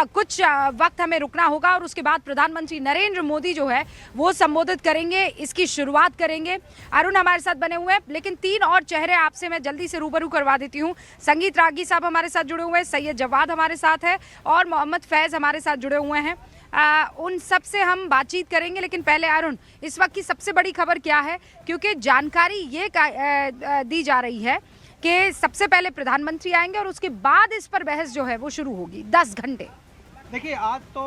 कुछ वक्त हमें रुकना होगा और उसके बाद प्रधानमंत्री नरेंद्र मोदी जो है वो संबोधित करेंगे, इसकी शुरुआत करेंगे। अरुण हमारे साथ बने हुए हैं, लेकिन 3 और चेहरे आपसे मैं जल्दी से रूबरू करवा देती हूँ। संगीत रागी साहब हमारे साथ जुड़े हुए हैं, सैयद जवाद हमारे साथ है और मोहम्मद फैज़ हमारे साथ जुड़े हुए हैं। उन सब से हम बातचीत करेंगे, लेकिन पहले अरुण, इस वक्त की सबसे बड़ी खबर क्या है? क्योंकि जानकारी ये दी जा रही है कि सबसे पहले प्रधानमंत्री आएंगे और उसके बाद इस पर बहस जो है वो शुरू होगी 10 घंटे। देखिए, आज तो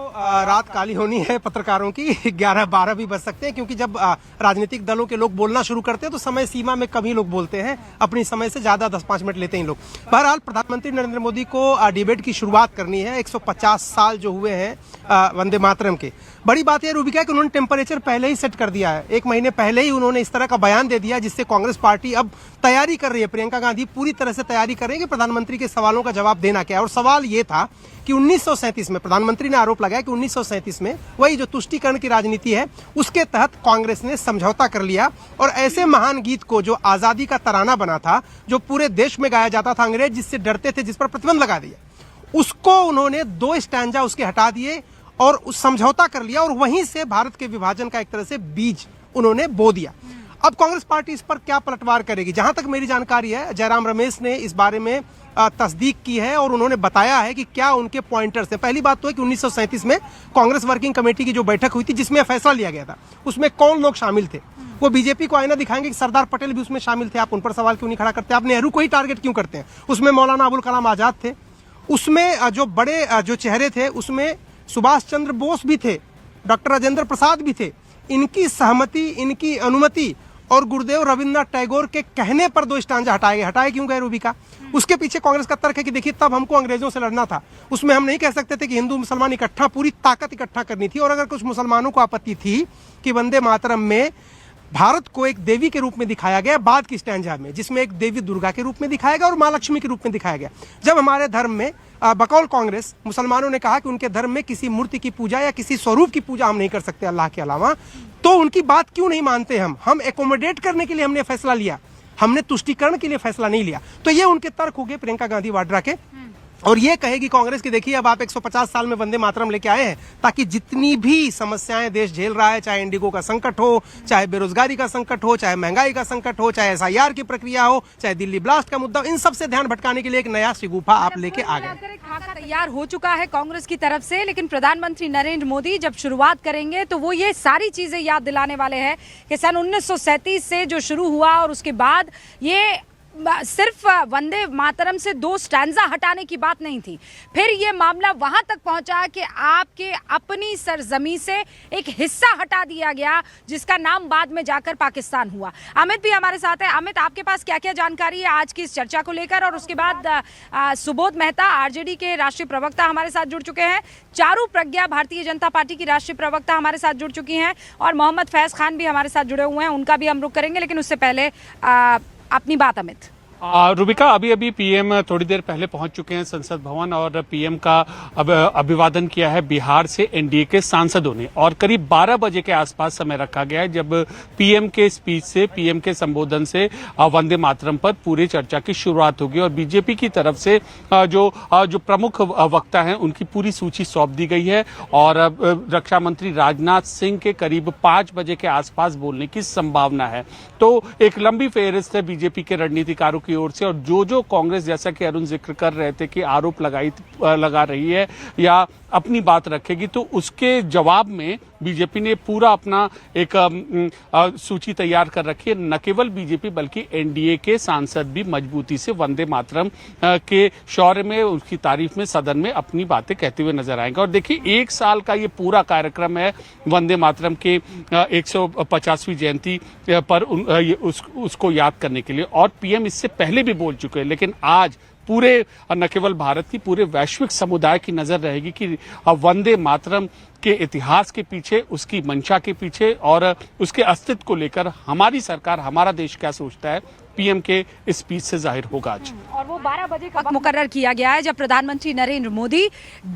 रात काली होनी है पत्रकारों की, 11-12 भी बज सकते हैं, क्योंकि जब राजनीतिक दलों के लोग बोलना शुरू करते हैं तो समय सीमा में कम ही लोग बोलते हैं, अपनी समय से ज्यादा 10-5 मिनट लेते हैं लोग। बहरहाल प्रधानमंत्री नरेंद्र मोदी को डिबेट की शुरुआत करनी है। 150 साल जो हुए हैं वंदे मातरम के। बड़ी बात यह रूबिका कि उन्होंने टेम्परेचर पहले ही सेट कर दिया है। 1 महीने पहले ही उन्होंने इस तरह का बयान दे दिया, जिससे कांग्रेस पार्टी अब तैयारी कर रही है। प्रियंका गांधी पूरी तरह से तैयारी कर रही है कि प्रधानमंत्री के सवालों का जवाब देना क्या है। और सवाल ये था कि 1937 में प्रधानमंत्री ने आरोप लगाया कि 1937 में वही जो तुष्टीकरण की राजनीति है उसके तहत कांग्रेस ने समझौता कर लिया और ऐसे महान गीत को, जो आजादी का तराना बना था, जो पूरे देश में गाया जाता था, अंग्रेज जिससे डरते थे, जिस पर प्रतिबंध लगा दिया, उसको उन्होंने 2 स्टैंजा उसके हटा दिए और उस समझौता कर लिया और वहीं से भारत के विभाजन का एक तरह से बीज उन्होंने बो दिया। अब कांग्रेस पार्टी इस पर क्या पलटवार करेगी? जहां तक मेरी जानकारी है, जयराम रमेश ने इस बारे में तस्दीक की है और उन्होंने बताया है कि क्या उनके पॉइंटर्स हैं। पहली बात तो है कि 1937 में कांग्रेस वर्किंग कमेटी की जो बैठक हुई थी, जिसमें फैसला लिया गया था, उसमें कौन लोग शामिल थे? वो बीजेपी को आईना दिखाएंगे कि सरदार पटेल भी उसमें शामिल थे। आप उन पर सवाल क्यों नहीं खड़ा करते? आप नेहरू को ही टारगेट क्यों करते हैं? उसमें मौलाना अबुल कलाम आजाद थे, उसमें जो बड़े जो चेहरे थे उसमें सुभाष चंद्र बोस भी थे, डॉक्टर राजेंद्र प्रसाद भी थे। इनकी सहमति, इनकी अनुमति और गुरुदेव रविन्द्रनाथ टैगोर के कहने पर 2 स्टांजा हटाए क्यों गए रूबिका? उसके पीछे कांग्रेस का तर्क है कि देखिए, तब हमको अंग्रेजों से लड़ना था, उसमें हम नहीं कह सकते थे कि हिंदू मुसलमान इकट्ठा पूरी ताकत इकट्ठा करनी थी। और अगर कुछ मुसलमानों को आपत्ति थी कि वंदे मातरम में भारत को एक देवी के रूप में दिखाया गया, बाद की स्टैंजा में, जिसमें एक देवी दुर्गा के रूप में दिखाया गया और मां लक्ष्मी के रूप में दिखाया गया। जब हमारे धर्म में बकौल कांग्रेस मुसलमानों ने कहा कि उनके धर्म में किसी मूर्ति की पूजा या किसी स्वरूप की पूजा हम नहीं कर सकते अल्लाह के अलावा, तो उनकी बात क्यों नहीं मानते? हम एकोमोडेट करने के लिए हमने फैसला लिया, हमने तुष्टीकरण के लिए फैसला नहीं लिया। तो ये उनके तर्क हो गए प्रियंका गांधी वाड्रा के। और ये कहेगी कांग्रेस की, देखिए अब आप 150 साल में वंदे मातरम लेके आए हैं, ताकि जितनी भी समस्याएं देश झेल रहा है, चाहे इंडिगो का संकट हो, चाहे बेरोजगारी का संकट हो, चाहे महंगाई का संकट हो, चाहे SIR की प्रक्रिया हो, चाहे दिल्ली ब्लास्ट का मुद्दा, इन सब से ध्यान भटकाने के लिए एक नया शिगुफा आप लेके आ गए। खाका तैयार हो चुका है कांग्रेस की तरफ से, लेकिन प्रधानमंत्री नरेंद्र मोदी जब शुरुआत करेंगे तो वो ये सारी चीजें याद दिलाने वाले हैं कि सन 1937 से जो शुरू हुआ और उसके बाद ये सिर्फ वंदे मातरम से 2 स्टैंजा हटाने की बात नहीं थी। फिर ये मामला वहां तक पहुंचा कि आपके अपनी सरजमी से एक हिस्सा हटा दिया गया, जिसका नाम बाद में जाकर पाकिस्तान हुआ। अमित भी हमारे साथ है। अमित, आपके पास क्या क्या जानकारी है आज की इस चर्चा को लेकर? और उसके बाद सुबोध मेहता RJD के राष्ट्रीय प्रवक्ता हमारे साथ जुड़ चुके हैं, चारू प्रज्ञा भारतीय जनता पार्टी की राष्ट्रीय प्रवक्ता हमारे साथ जुड़ चुकी हैं और मोहम्मद फैज खान भी हमारे साथ जुड़े हुए हैं, उनका भी हम रुख करेंगे। लेकिन उससे पहले अपनी बात अमित। रूबिका, अभी पीएम थोड़ी देर पहले पहुंच चुके हैं संसद भवन और पीएम का अभिवादन किया है बिहार से एनडीए के सांसदों ने। और करीब 12 बजे के आसपास समय रखा गया है जब पीएम के स्पीच से, पीएम के संबोधन से वंदे मातरम पर पूरी चर्चा की शुरुआत होगी। और बीजेपी की तरफ से जो प्रमुख वक्ता हैं उनकी पूरी सूची सौंप दी गई है और रक्षा मंत्री राजनाथ सिंह के करीब 5 बजे के आसपास बोलने की संभावना है। तो एक लंबी फेहरिस्त है बीजेपी के रणनीतिकारों की ओर से। और जो कांग्रेस, जैसा कि अरुण जिक्र कर रहे थे कि आरोप लगा रही है या अपनी बात रखेगी, तो उसके जवाब में बीजेपी ने पूरा अपना एक सूची तैयार कर रखी है। न केवल बीजेपी बल्कि एनडीए के सांसद भी मजबूती से वंदे मातरम के शौर्य में, उसकी तारीफ में सदन में अपनी बातें कहते हुए नजर आएंगे। और देखिए, 1 साल का ये पूरा कार्यक्रम है वंदे मातरम के 150वीं जयंती पर उसको याद करने के लिए। और पीएम इससे पहले भी बोल चुके हैं, लेकिन आज पूरे न केवल भारत की, पूरे वैश्विक समुदाय की नजर रहेगी कि वंदे मातरम के इतिहास के पीछे, उसकी मंशा के पीछे और उसके अस्तित्व को लेकर हमारी सरकार, हमारा देश क्या सोचता है। पीएम के स्पीच से जाहिर होगा आज। और वो 12 बजे का वक्त मुकर्रर किया गया है जब प्रधानमंत्री नरेंद्र मोदी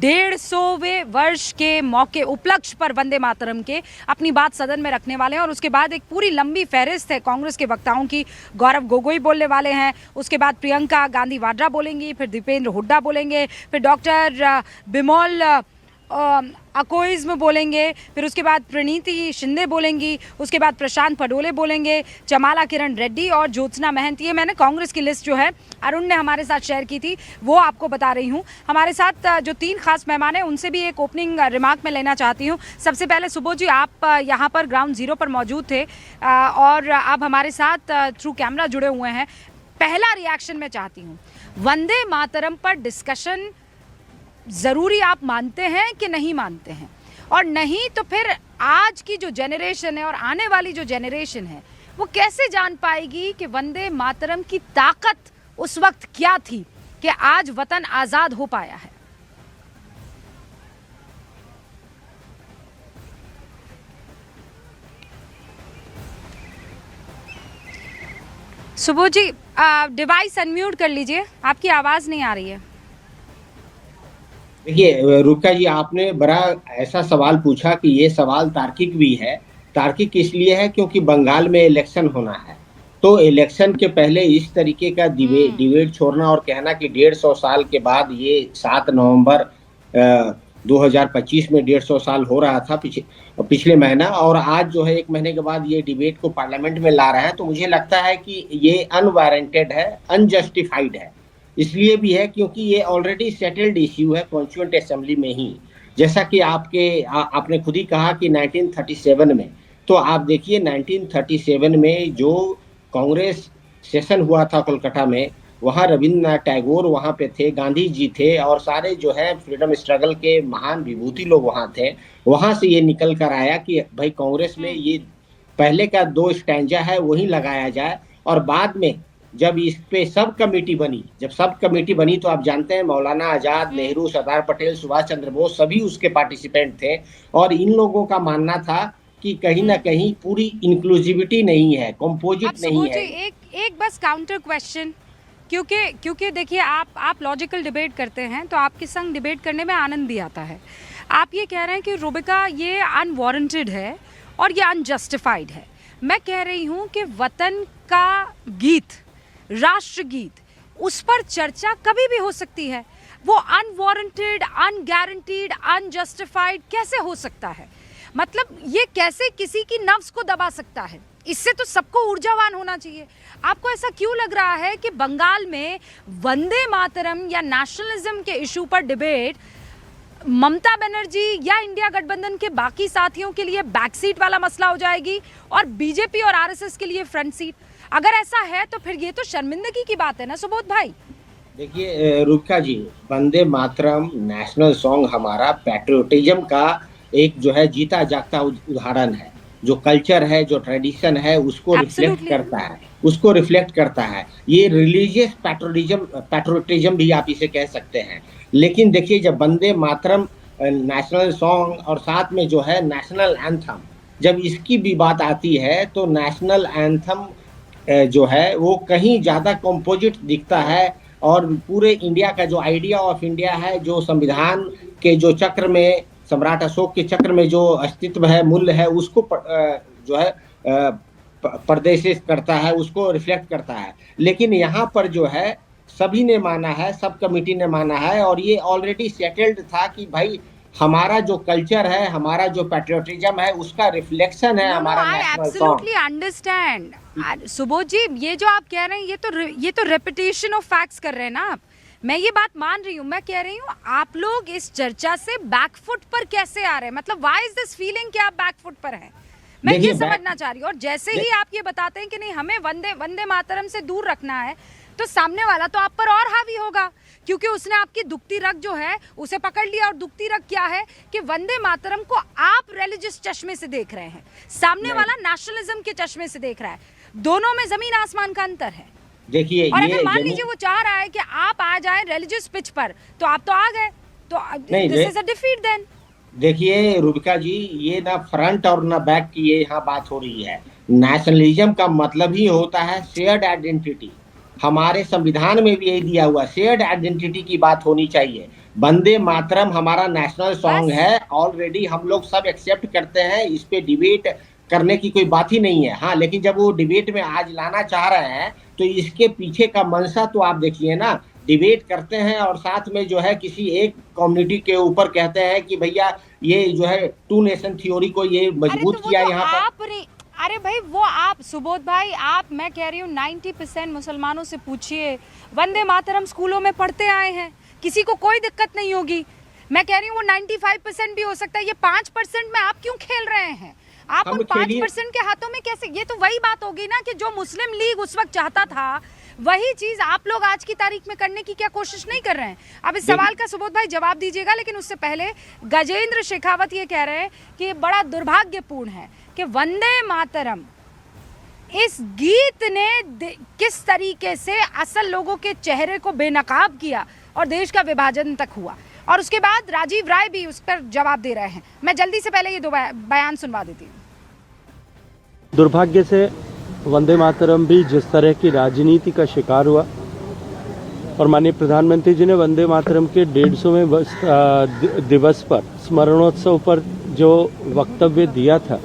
150वें वर्ष के मौके उपलक्ष्य पर वंदे मातरम के अपनी बात सदन में रखने वाले हैं। और उसके बाद एक पूरी लंबी फहरिस्त है कांग्रेस के वक्ताओं की। गौरव गोगोई बोलने वाले हैं, उसके बाद प्रियंका गांधी वाड्रा बोलेंगी, फिर दीपेंद्र हुड्डा बोलेंगे, फिर डॉक्टर बिमोल अकोइज्म बोलेंगे, फिर उसके बाद प्रणीति शिंदे बोलेंगी, उसके बाद प्रशांत पडोले बोलेंगे, चमाला किरण रेड्डी और ज्योत्सना महंत। ये मैंने कांग्रेस की लिस्ट जो है अरुण ने हमारे साथ शेयर की थी वो आपको बता रही हूँ। हमारे साथ जो 3 खास मेहमान हैं उनसे भी एक ओपनिंग रिमार्क में लेना चाहती हूँ। सबसे पहले सुबोध जी, आप यहाँ पर ग्राउंड जीरो पर मौजूद थे और आप हमारे साथ थ्रू कैमरा जुड़े हुए हैं। पहला रिएक्शन मैं चाहती हूँ, वंदे मातरम पर डिस्कशन ज़रूरी आप मानते हैं कि नहीं मानते हैं? और नहीं तो फिर आज की जो जनरेशन है और आने वाली जो जनरेशन है वो कैसे जान पाएगी कि वंदे मातरम की ताकत उस वक्त क्या थी कि आज वतन आज़ाद हो पाया है? सुबोध जी, डिवाइस अनम्यूट कर लीजिए, आपकी आवाज़ नहीं आ रही है। देखिए रुका जी, आपने बड़ा ऐसा सवाल पूछा कि ये सवाल तार्किक भी है। तार्किक इसलिए है क्योंकि बंगाल में इलेक्शन होना है, तो इलेक्शन के पहले इस तरीके का डिबेट छोड़ना और कहना कि 150 साल के बाद, ये 7 नवंबर 2025 में 150 साल हो रहा था पिछले महीना, और आज जो है 1 महीने के बाद ये डिबेट को पार्लियामेंट में ला रहे हैं, तो मुझे लगता है कि ये अनवारंटेड है, अनजस्टिफाइड है। इसलिए भी है क्योंकि ये ऑलरेडी सेटल्ड इश्यू है कॉन्स्टिट्यूएंट असेंबली में ही। जैसा कि आपने खुद ही कहा कि 1937 में, तो आप देखिए 1937 में जो कांग्रेस सेशन हुआ था कोलकाता में, वहाँ रविंद्रनाथ टैगोर वहाँ पे थे, गांधी जी थे और सारे जो है फ्रीडम स्ट्रगल के महान विभूति लोग वहाँ थे। वहाँ से ये निकल कर आया कि भाई कांग्रेस में ये पहले का 2 स्टैंजा है वही लगाया जाए। और बाद में जब इस पे सब कमेटी बनी, तो आप जानते हैं मौलाना आजाद, नेहरू, सरदार पटेल, सुभाष चंद्र बोस सभी उसके पार्टिसिपेंट थे। और इन लोगों का मानना था कि कहीं ना कहीं पूरी इंक्लूसिविटी नहीं है, कंपोजिट नहीं है। एक बस काउंटर क्वेश्चन, क्योंकि देखिए आप लॉजिकल डिबेट करते हैं तो आपके संग डिबेट करने में आनंद भी आता है। आप ये कह रहे हैं कि रूबिका ये अनवारंटेड है और ये अनजस्टिफाइड है। मैं कह रही हूँ कि वतन का गीत, राष्ट्रगीत, उस पर चर्चा कभी भी हो सकती है। वो अनवारंटेड, अनगारंटीड, अनजस्टिफाइड कैसे हो सकता है? मतलब ये कैसे किसी की नफ्स को दबा सकता है? इससे तो सबको ऊर्जावान होना चाहिए। आपको ऐसा क्यों लग रहा है कि बंगाल में वंदे मातरम या नेशनलिज्म के इशू पर डिबेट ममता बनर्जी या इंडिया गठबंधन के बाकी साथियों के लिए बैक सीट वाला मसला हो जाएगी और बीजेपी और आरएसएस के लिए फ्रंट सीट? अगर ऐसा है तो फिर ये तो शर्मिंदगी की बात है ना सुबोध भाई। देखिए रुका जी, वंदे मातरम नेशनल सॉन्ग हमारा पैट्रियोटिज्म का एक जो है जीता जागता उदाहरण है। जो कल्चर है, जो ट्रेडिशन है, उसको रिफ्लेक्ट करता है। ये रिलीजियस पैट्रियोटिज्म भी आप इसे कह सकते हैं। लेकिन देखिए, जब वंदे मातरम नेशनल सॉन्ग और साथ में जो है नेशनल एंथम, जब इसकी भी बात आती है तो नेशनल एंथम जो है वो कहीं ज़्यादा कंपोजिट दिखता है। और पूरे इंडिया का जो आइडिया ऑफ इंडिया है, जो संविधान के जो चक्र में, सम्राट अशोक के चक्र में जो अस्तित्व है, मूल्य है, उसको जो है प्रदर्शित करता है, उसको रिफ्लेक्ट करता है। लेकिन यहाँ पर जो है सभी ने माना है, सब कमेटी ने माना है और ये ऑलरेडी सेटल्ड था कि भाई हमारा जो कल्चर है, हमारा जो पैट्रियोटिज्म है, उसका रिफ्लेक्शन है हमारा national song. Absolutely understand Subodh ji, ये जो आप कह रहे हैं ये तो रेपिटेशन ऑफ फैक्ट्स कर रहे हैं ना आप। मैं ये बात मान रही हूँ, मैं कह रही हूँ आप लोग इस चर्चा से बैकफुट पर कैसे आ रहे हैं? मतलब व्हाई इज दिस फीलिंग कि आप बैकफुट पर हैं? मैं ये समझना चाह रही हूँ। और जैसे ही आप ये बताते हैं कि नहीं हमें वंदे मातरम से दूर रखना है, तो सामने वाला तो आप पर और हावी होगा, क्योंकि उसने आपकी दुखती रग जो है उसे पकड़ लिया। और दुखती रग क्या है कि वंदे मातरम को आप रिलीजियस चश्मे से देख रहे हैं, सामने वाला नेशनलिज्म के चश्मे से देख रहा है। दोनों में जमीन आसमान का अंतर है। देखिए, और अगर मान लीजिए वो चाह रहा है कि आप आ जाएं रिलीजियस पिच पर, तो आप तो आ गए, तो this is a defeat then. देखिए रुबिका जी, ये ना फ्रंट और ना बैक की ये यहाँ बात हो रही है। नेशनलिज्म का मतलब ही होता है शेयर्ड आइडेंटिटी। हमारे संविधान में भी यही दिया हुआ, शेयर्ड आइडेंटिटी की बात होनी चाहिए। वंदे मातरम हमारा नेशनल सॉन्ग बस। है, ऑलरेडी हम लोग सब एक्सेप्ट करते हैं, इस पे डिबेट करने की कोई बात ही नहीं है। हाँ, लेकिन जब वो डिबेट में आज लाना चाह रहे हैं तो इसके पीछे का मंशा तो आप देखिए ना। डिबेट करते हैं और साथ में जो है किसी एक कम्युनिटी के ऊपर कहते हैं कि भैया ये जो है टू नेशन थ्योरी को ये अरे मजबूत तो वो किया तो यहाँ पर। आप अरे भाई वो आप सुबोध भाई, आप, मैं कह रही हूँ 90% मुसलमानों से पूछिए, वंदे मातरम स्कूलों में पढ़ते आए हैं, किसी को कोई दिक्कत नहीं होगी। मैं कह रही हूँ वो 95% भी हो सकता है, ये 5% में आप क्यों खेल रहे हैं? आप हम उन खेलिए। 5% के हाथों में कैसे? ये तो वही बात होगी ना कि जो मुस्लिम लीग उस वक्त चाहता था वही चीज आप लोग आज की तारीख में करने की क्या कोशिश नहीं कर रहे हैं? अब इस सवाल का सुबोध भाई जवाब दीजिएगा, लेकिन उससे पहले गजेंद्र शेखावत ये कह रहे हैं कि ये बड़ा दुर्भाग्यपूर्ण है कि वंदे मातरम इस गीत ने किस तरीके से असल लोगों के चेहरे को बेनकाब किया और देश का विभाजन तक हुआ। और उसके बाद राजीव राय भी उस पर जवाब दे रहे हैं। मैं जल्दी से पहले ये दो बयान सुनवा देती हूँ। दुर्भाग्य से वंदे मातरम भी जिस तरह की राजनीति का शिकार हुआ, और माननीय प्रधानमंत्री जी ने वंदे मातरम के 150वें दिवस पर, स्मरणोत्सव पर जो वक्तव्य दिया था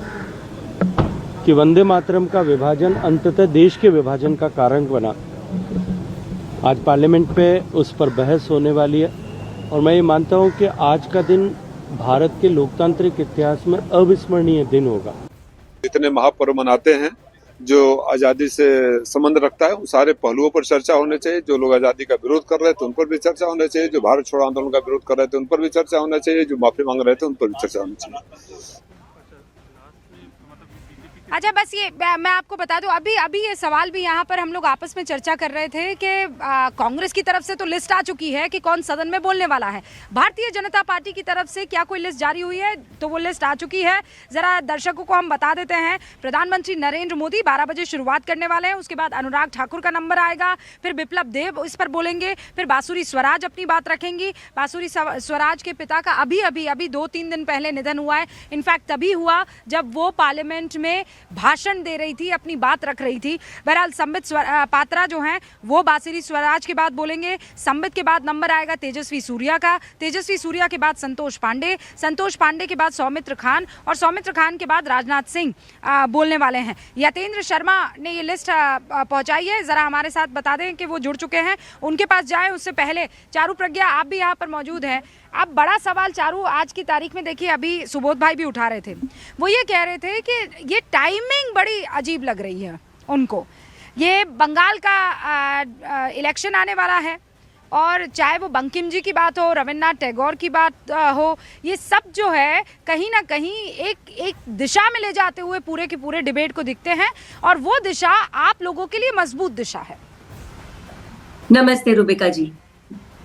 कि वंदे मातरम का विभाजन अंततः देश के विभाजन का कारण बना, आज पार्लियामेंट पे उस पर बहस होने वाली है। और मैं ये मानता हूँ कि आज का दिन भारत के लोकतांत्रिक इतिहास में अविस्मरणीय दिन होगा। इतने महापर्व मनाते हैं जो आज़ादी से संबंध रखता है, उन सारे पहलुओं पर चर्चा होनी चाहिए। जो लोग आज़ादी का विरोध कर रहे थे उन पर भी चर्चा होना चाहिए, जो भारत छोड़ो आंदोलन का विरोध कर रहे थे उन पर भी चर्चा होना चाहिए, जो माफी मांग रहे थे उन पर भी चर्चा होनी चाहिए। अच्छा, बस ये मैं आपको बता दूं, अभी ये सवाल भी यहाँ पर हम लोग आपस में चर्चा कर रहे थे कि कांग्रेस की तरफ से तो लिस्ट आ चुकी है कि कौन सदन में बोलने वाला है। भारतीय जनता पार्टी की तरफ से क्या कोई लिस्ट जारी हुई है? तो वो लिस्ट आ चुकी है। जरा दर्शकों को हम बता देते हैं। प्रधानमंत्री नरेंद्र मोदी 12 बजे शुरुआत करने वाले हैं, उसके बाद अनुराग ठाकुर का नंबर आएगा, फिर बिप्लब देब इस पर बोलेंगे, फिर बांसुरी स्वराज अपनी बात रखेंगी। बांसुरी स्वराज के पिता का अभी 2-3 दिन पहले निधन हुआ है। इनफैक्ट तभी हुआ जब वो पार्लियामेंट में भाषण दे रही थी, अपनी बात रख रही थी। बहरहाल संबित पात्रा जो हैं वो बांसुरी स्वराज के बाद बोलेंगे। संबित के बाद नंबर आएगा तेजस्वी सूर्या का, तेजस्वी सूर्या के बाद संतोष पांडे के बाद सौमित्र खान, और सौमित्र खान के बाद राजनाथ सिंह बोलने वाले हैं। यतेंद्र शर्मा ने ये लिस्ट पहुंचाई है, जरा हमारे साथ बता दें कि वो जुड़ चुके हैं, उनके पास जाएं। उससे पहले चारू प्रज्ञा आप भी यहाँ पर मौजूद हैं। अब बड़ा सवाल चारू, आज की तारीख में देखिए, अभी सुबोध भाई भी उठा रहे थे, वो ये कह रहे थे कि ये टाइमिंग बड़ी अजीब लग रही है उनको। ये बंगाल का इलेक्शन आने वाला है और चाहे वो बंकिम जी की बात हो, रविन्द्रनाथ टैगोर की बात हो, ये सब जो है कहीं ना कहीं एक दिशा में ले जाते हुए पूरे के पूरे डिबेट को दिखते हैं, और वो दिशा आप लोगों के लिए मजबूत दिशा है। नमस्ते रुबिका जी,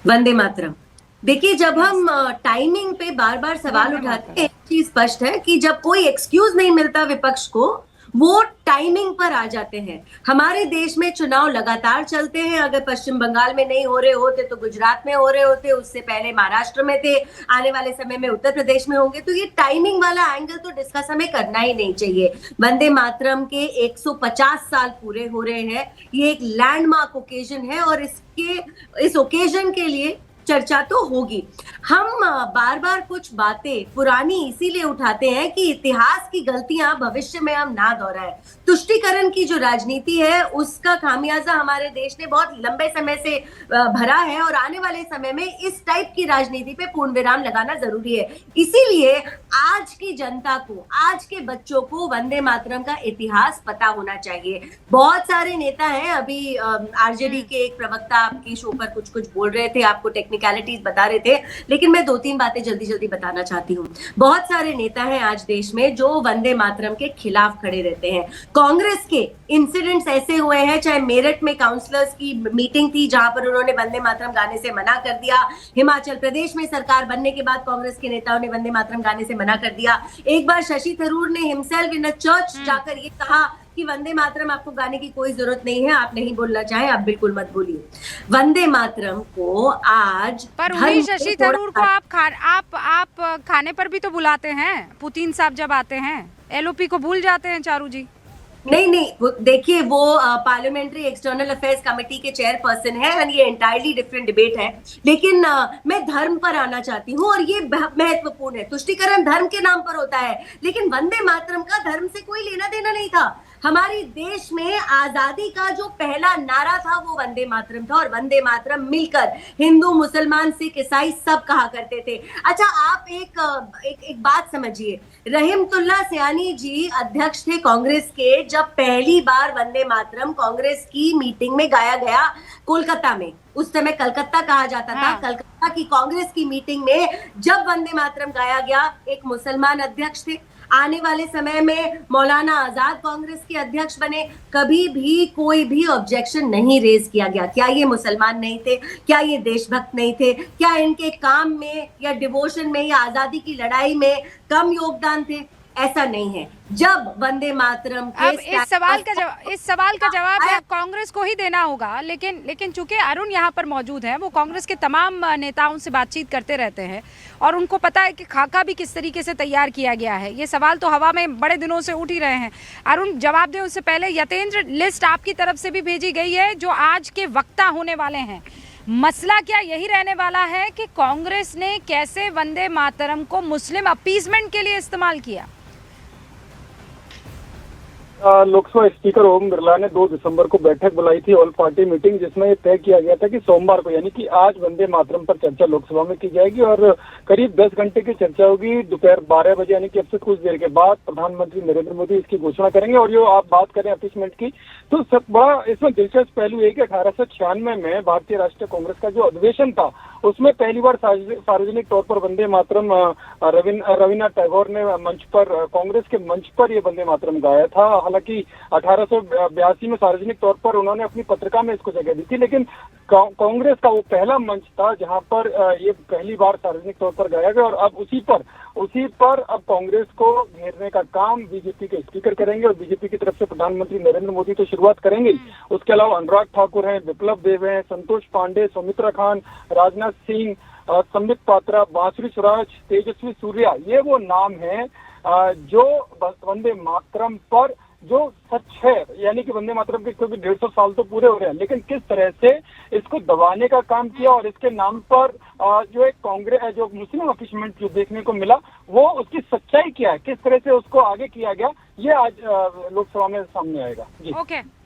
वंदे मातरम। देखिए, जब हम टाइमिंग पे बार बार सवाल उठाते हैं, एक चीज स्पष्ट है कि जब कोई एक्सक्यूज नहीं मिलता विपक्ष को, वो टाइमिंग पर आ जाते हैं। हमारे देश में चुनाव लगातार चलते हैं। अगर पश्चिम बंगाल में नहीं हो रहे होते तो गुजरात में हो रहे होते, उससे पहले महाराष्ट्र में थे, आने वाले समय में उत्तर प्रदेश में होंगे। तो ये टाइमिंग वाला एंगल तो डिस्कस हमें करना ही नहीं चाहिए। वंदे मातरम के 150 साल पूरे हो रहे हैं, ये एक लैंडमार्क ओकेजन है और इस ओकेजन के लिए चर्चा तो होगी। हम बार बार कुछ बातें पुरानी इसीलिए उठाते हैं कि इतिहास की गलतियां भविष्य में हम ना दोहराएं। तुष्टीकरण की जो राजनीति है उसका खामियाजा हमारे देश ने बहुत लंबे समय से भरा है, और आने वाले समय में इस टाइप की राजनीति पे पूर्ण विराम लगाना जरूरी है। इसीलिए आज की जनता को, आज के बच्चों को वंदे मातरम का इतिहास पता होना चाहिए। बहुत सारे नेता हैं, अभी आरजेडी के एक प्रवक्ता आपके शो पर कुछ बोल रहे थे, आपको टेक्निकलिटीज बता रहे थे, लेकिन मैं 2-3 बातें जल्दी बताना चाहती हूँ। बहुत सारे नेता हैं आज देश में जो वंदे मातरम के खिलाफ खड़े रहते हैं। कांग्रेस के इंसिडेंट्स ऐसे हुए हैं, चाहे मेरठ में काउंसलर्स की मीटिंग थी जहां पर उन्होंने वंदे मातरम गाने से मना कर दिया। हिमाचल प्रदेश में सरकार बनने के बाद कांग्रेस के नेताओं ने वंदे मातरम गाने से मना कर दिया। एक बार शशि थरूर ने हिमसेल्फ इन अ चर्च जाकर ये कहा कि वंदे मातरम आपको गाने की कोई जरूरत नहीं है, आप नहीं बोलना चाहें, आप बिल्कुल मत बोलिए। वंदे मातरम को आज पर धर्म उन्हीं से शशि थोड़ा- थरूर को आप खाने पर भी तो बुलाते हैं। पुतिन साहब जब आते हैं एलओपी को भूल जाते हैं चारू जी। नहीं, देखिए वो पार्लियामेंट्री एक्सटर्नल अफेयर्स कमेटी के चेयरपर्सन है और ये एंटायरली डिफरेंट डिबेट है। लेकिन मैं धर्म पर आना चाहती हूँ और ये महत्वपूर्ण है। तुष्टीकरण धर्म के नाम पर होता है, लेकिन वंदे मातरम का धर्म से कोई लेना देना नहीं था। हमारे देश में आजादी का जो पहला नारा था वो वंदे मातरम था, और वंदे मातरम मिलकर हिंदू, मुसलमान, सिख, ईसाई सब कहा करते थे। अच्छा, आप एक बात समझिए, रहीमतुल्ला सयानी जी अध्यक्ष थे कांग्रेस के जब पहली बार वंदे मातरम कांग्रेस की मीटिंग में गाया गया कोलकाता में। उस समय कलकत्ता कहा जाता था। कलकत्ता की कांग्रेस की मीटिंग में जब वंदे मातरम गाया गया, एक मुसलमान अध्यक्ष थे। आने वाले समय में मौलाना आजाद कांग्रेस के अध्यक्ष बने, कभी भी कोई भी ऑब्जेक्शन नहीं रेज किया गया। क्या ये मुसलमान नहीं थे? क्या ये देशभक्त नहीं थे? क्या इनके काम में या डिवोशन में या आजादी की लड़ाई में कम योगदान थे? ऐसा नहीं है। जब वंदे मातरम के अब इस सवाल का जवाब कांग्रेस को ही देना होगा, लेकिन चूंकि अरुण यहाँ पर मौजूद है, वो कांग्रेस के तमाम नेताओं से बातचीत करते रहते हैं और उनको पता है कि खाका भी किस तरीके से तैयार किया गया है। ये सवाल तो हवा में बड़े दिनों से उठ ही रहे हैं। अरुण जवाब दें उससे पहले, यतेंद्र, लिस्ट आपकी तरफ से भी भेजी गई है जो आज के वक्ता होने वाले हैं। मसला क्या यही रहने वाला है कि कांग्रेस ने कैसे वंदे मातरम को मुस्लिम अपीसमेंट के लिए इस्तेमाल किया? लोकसभा स्पीकर ओम बिरला ने 2 दिसंबर को बैठक बुलाई थी, ऑल पार्टी मीटिंग, जिसमें ये तय किया गया था कि सोमवार को यानी कि आज वंदे मातरम पर चर्चा लोकसभा में की जाएगी और करीब 10 घंटे की चर्चा होगी। दोपहर 12 बजे यानी कि अब से कुछ देर के बाद प्रधानमंत्री नरेंद्र मोदी इसकी घोषणा करेंगे। और जो आप बात करें अपीसमेंट की, तो सब बड़ा इसमें दिलचस्प पहलू है कि 1896 में भारतीय राष्ट्रीय कांग्रेस का जो अधिवेशन था उसमें पहली बार सार्वजनिक तौर पर वंदे मातरम रविन्द्रनाथ टैगोर ने मंच पर, कांग्रेस के मंच पर ये वंदे मातरम गाया था। हालांकि 1882 में सार्वजनिक तौर पर उन्होंने अपनी पत्रिका में इसको जगह दी थी, लेकिन कांग्रेस का वो पहला मंच था जहां पर ये पहली बार सार्वजनिक तौर पर गाया गया। और अब उसी पर अब कांग्रेस को घेरने का काम बीजेपी के स्पीकर करेंगे और बीजेपी की तरफ से प्रधानमंत्री नरेंद्र मोदी तो शुरुआत करेंगे। उसके अलावा अनुराग ठाकुर हैं, विप्लव देव हैं, संतोष पांडे, सौमित्रा खान, राजनाथ सिंह, संबित पात्रा, बांसुरी स्वराज, तेजस्वी सूर्या, ये वो नाम हैं जो वंदे मातरम पर जो सच है, यानी कि वंदे मातरम के, क्योंकि 150 साल तो पूरे हो रहे हैं, लेकिन किस तरह से इसको दबाने का काम किया और इसके नाम पर जो एक कांग्रेस, जो मुस्लिम अपीसमेंट जो देखने को मिला, वो उसकी सच्चाई क्या है, किस तरह से उसको आगे किया गया, ये आज लोकसभा में सामने आएगा। जी ओके।